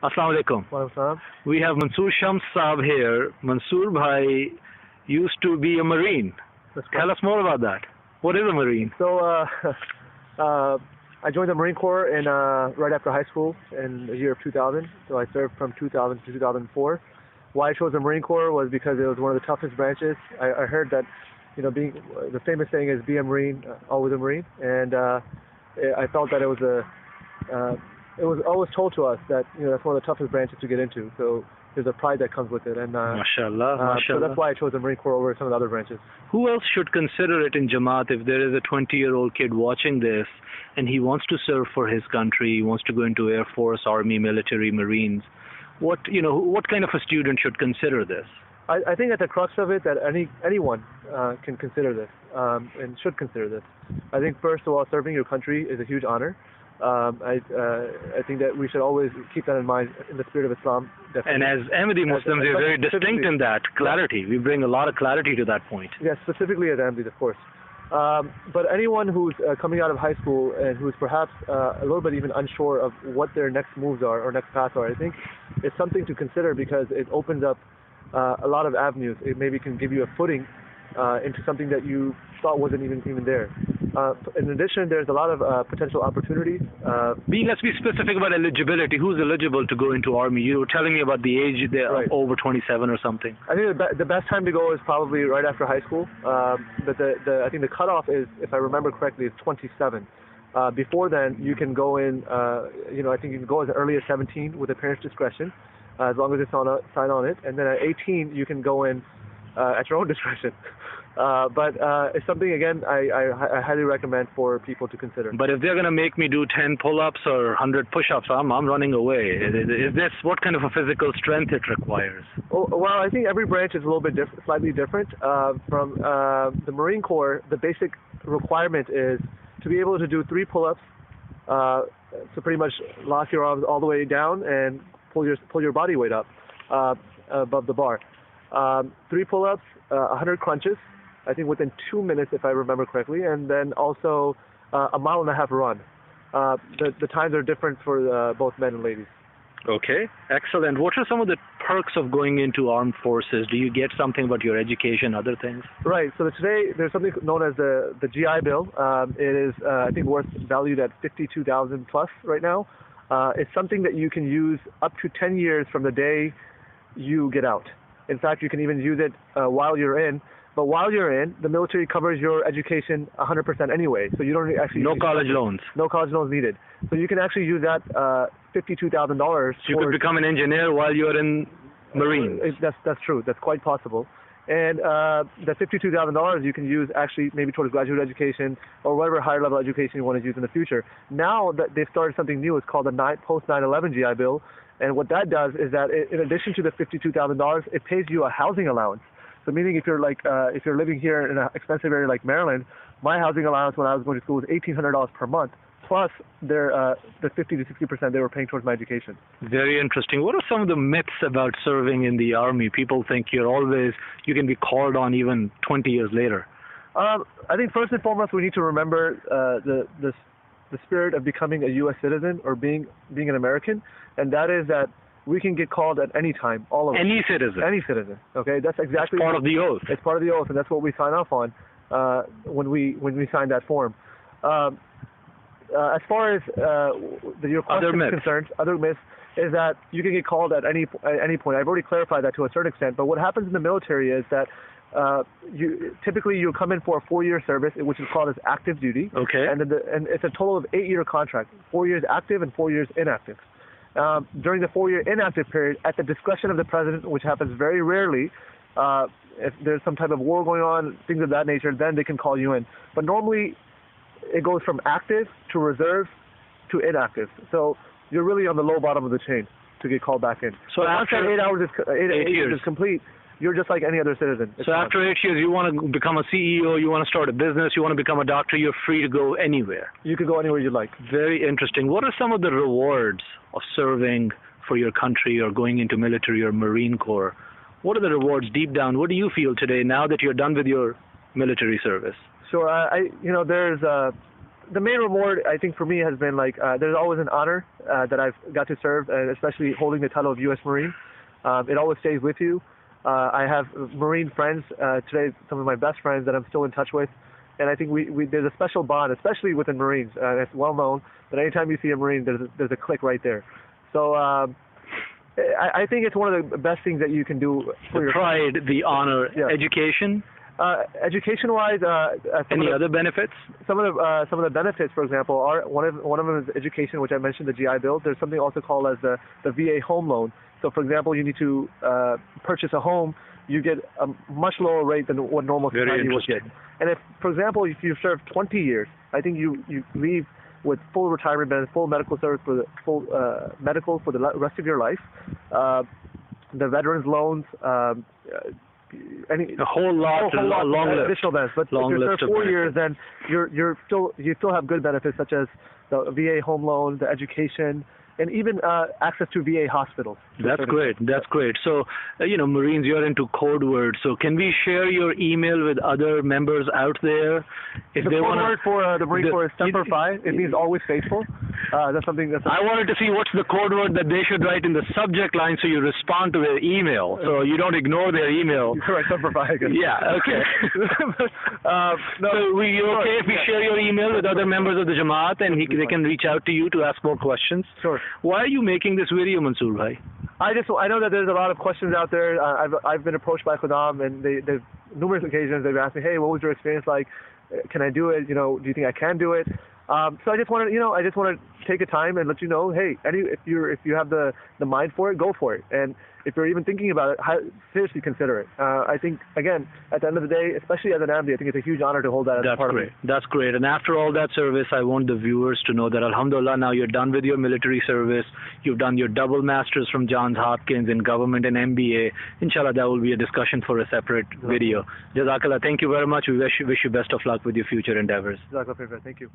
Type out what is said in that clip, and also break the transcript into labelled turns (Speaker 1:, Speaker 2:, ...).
Speaker 1: Assalamu alaikum.
Speaker 2: Welcome.
Speaker 1: We have Mansoor Shams Saab here. Mansoor Bhai used to be a Marine. Tell us more about that. What is a Marine?
Speaker 2: So, I joined the Marine Corps in right after high school in the year of 2000. So I served from 2000 to 2004. Why I chose the Marine Corps was because it was one of the toughest branches. I heard that, being the famous saying is "Be a Marine, always a Marine," and I felt that it was always told to us that that's one of the toughest branches to get into. So there's a pride that comes with it, and
Speaker 1: MashaAllah, MashaAllah.
Speaker 2: so that's why I chose the Marine Corps over some of the other branches.
Speaker 1: Who else should consider it in Jamaat if there is a 20-year-old kid watching this and he wants to serve for his country, he wants to go into Air Force, Army, military, Marines? What kind of a student should consider this?
Speaker 2: I think at the crux of it that anyone can consider this and should consider this. I think first of all, serving your country is a huge honor. I think that we should always keep that in mind in the spirit of Islam. Definitely.
Speaker 1: And as Ahmadi Muslims, we're very distinct in that clarity. We bring a lot of clarity to that point.
Speaker 2: Yes, specifically as Ahmadis, of course. But anyone who's coming out of high school and who's perhaps a little bit even unsure of what their next moves are or next paths are, I think it's something to consider because it opens up a lot of avenues. It maybe can give you a footing into something that you thought wasn't even there. In addition, there's a lot of potential opportunities.
Speaker 1: Let's be specific about eligibility. Who's eligible to go into Army? You were telling me about the age, they're
Speaker 2: right.
Speaker 1: Over 27 or something.
Speaker 2: I think the best time to go is probably right after high school. But I think the cutoff is, if I remember correctly, is 27. Before then, you can go in, I think you can go as early as 17 with a parent's discretion, as long as they sign on it. And then at 18, you can go in at your own discretion. But it's something, again, I highly recommend for people to consider.
Speaker 1: But if they're going to make me do 10 pull-ups or 100 push-ups, I'm running away. Is this what kind of a physical strength it requires?
Speaker 2: Well, I think every branch is a little bit slightly different. From the Marine Corps, the basic requirement is to be able to do 3 pull-ups, so pretty much lock your arms all the way down and pull your body weight up above the bar. 3 pull-ups, 100 crunches, I think within 2 minutes if I remember correctly, and then also a 1.5 mile run. The times are different for both men and ladies.
Speaker 1: Okay, excellent. What are some of the perks of going into armed forces? Do you get something about your education, other things?
Speaker 2: Right, so today there's something known as the GI Bill. It is, I think, valued at $52,000 plus right now. It's something that you can use up to 10 years from the day you get out. In fact, you can even use it while you're in. But while you're in, the military covers your education 100% anyway. So you don't actually...
Speaker 1: No college loans.
Speaker 2: No college loans needed. So you can actually use that $52,000.
Speaker 1: You could become an engineer while you're in Marines.
Speaker 2: That's true. That's quite possible. And the $52,000 you can use actually maybe towards graduate education or whatever higher level education you want to use in the future. Now that they've started something new, it's called the post 9/11 GI Bill. And what that does is that in addition to the $52,000, it pays you a housing allowance. So meaning if you're living here in an expensive area like Maryland, my housing allowance when I was going to school was $1,800 per month, plus the 50 to 60% they were paying towards my education.
Speaker 1: Very interesting. What are some of the myths about serving in the Army? People think you can be called on even 20 years later.
Speaker 2: I think first and foremost we need to remember the spirit of becoming a U.S. citizen or being an American, and that is that we can get called at any time, all of us.
Speaker 1: Any citizen.
Speaker 2: Any citizen. Okay, that's exactly.
Speaker 1: It's part of the oath.
Speaker 2: It's part of the oath, and that's what we sign off on when we sign that form. As far as your question is concerned, other myths is that you can get called at any point. I've already clarified that to a certain extent. But what happens in the military is that typically you come in for a 4-year service, which is called as active duty.
Speaker 1: Okay.
Speaker 2: And it's a total of 8-year contract, 4 years active and 4 years inactive. During the 4-year inactive period, at the discretion of the president, which happens very rarely, if there's some type of war going on, things of that nature, then they can call you in. But normally, it goes from active to reserve to inactive. So you're really on the low bottom of the chain to get called back in. So once that 8 years is complete, you're just like any other citizen.
Speaker 1: So after 8 years, you want to become a CEO, you want to start a business, you want to become a doctor, you're free to go anywhere.
Speaker 2: You can go anywhere you like.
Speaker 1: Very interesting. What are some of the rewards of serving for your country or going into military or Marine Corps? What are the rewards deep down? What do you feel today now that you're done with your military service?
Speaker 2: Sure. There's the main reward, I think, for me has been like there's always an honor that I've got to serve, and especially holding the title of U.S. Marine. It always stays with you. I have Marine friends today, some of my best friends that I'm still in touch with, and I think there's a special bond, especially within Marines. It's well known that anytime you see a Marine, there's a click right there. So I think it's one of the best things that you can do for your
Speaker 1: pride, the honor,
Speaker 2: yeah.
Speaker 1: Education.
Speaker 2: Education-wise,
Speaker 1: any other benefits?
Speaker 2: Some of the benefits, for example, are one of them is education, which I mentioned, the GI Bill. There's something also called as the VA home loan. So, for example, you need to purchase a home, you get a much lower rate than what normal society would get. And if, for example, if you serve 20 years, I think you leave with full retirement benefits, full medical service for the full medical for the rest of your life. The veterans loans.
Speaker 1: A whole lot long
Speaker 2: additional benefits. But
Speaker 1: long
Speaker 2: if you serve 4 years,
Speaker 1: benefits.
Speaker 2: then you still have good benefits such as the VA home loan, the education, and even access to VA hospitals.
Speaker 1: That's great. That's great. So, Marines, you're into code words. So, can we share your email with other members out there?
Speaker 2: If the code word for the Marine Corps is Semper Fi. It means always faithful. That's something that's.
Speaker 1: I wanted to see what's the code word that they should write in the subject line so you respond to their email. So you don't ignore their email.
Speaker 2: Correct. Semper Fi.
Speaker 1: Yeah. Okay. No, so okay if we share your email with other members of the Jamaat and they can reach out to you to ask more questions?
Speaker 2: Sure.
Speaker 1: Why are you making this video, Mansoor bhai?
Speaker 2: I know that there's a lot of questions out there. I've been approached by Khuddam, and they've numerous occasions they've asked me, hey, what was your experience like? Can I do it? Do you think I can do it? So I just want to take a time and let you know, hey, if you have the mind for it, go for it. And if you're even thinking about it, seriously consider it. I think, again, at the end of the day, especially as an AMDI, I think it's a huge honor to hold that as a part of it.
Speaker 1: That's great. And after all that service, I want the viewers to know that, alhamdulillah, now you're done with your military service. You've done your double masters from Johns Hopkins in government and MBA. Inshallah, that will be a discussion for a separate video. Jazakallah. Thank you very much. We wish you best of luck with your future endeavors.
Speaker 2: Jazakallah. Thank you.